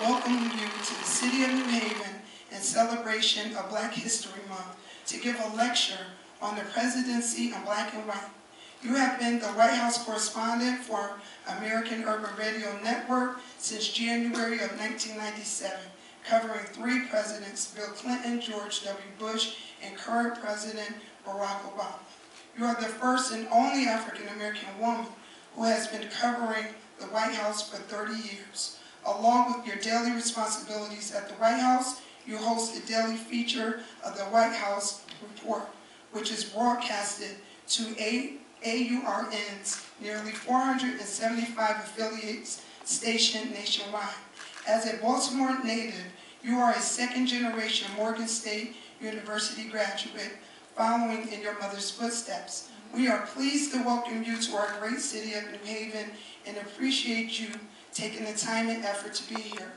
welcome you to the City of New Haven in celebration of Black History Month to give a lecture on the presidency in black and white. You have been the White House correspondent for American Urban Radio Network since January of 1997, covering 3 presidents, Bill Clinton, George W. Bush, and current President Barack Obama. You are the first and only African-American woman who has been covering the White House for 30 years. Along with your daily responsibilities at the White House, you host a daily feature of the White House Report, which is broadcasted to AURN's nearly 475 affiliates stationed nationwide. As a Baltimore native, you are a second-generation Morgan State University graduate following in your mother's footsteps. We are pleased to welcome you to our great city of New Haven and appreciate you taking the time and effort to be here.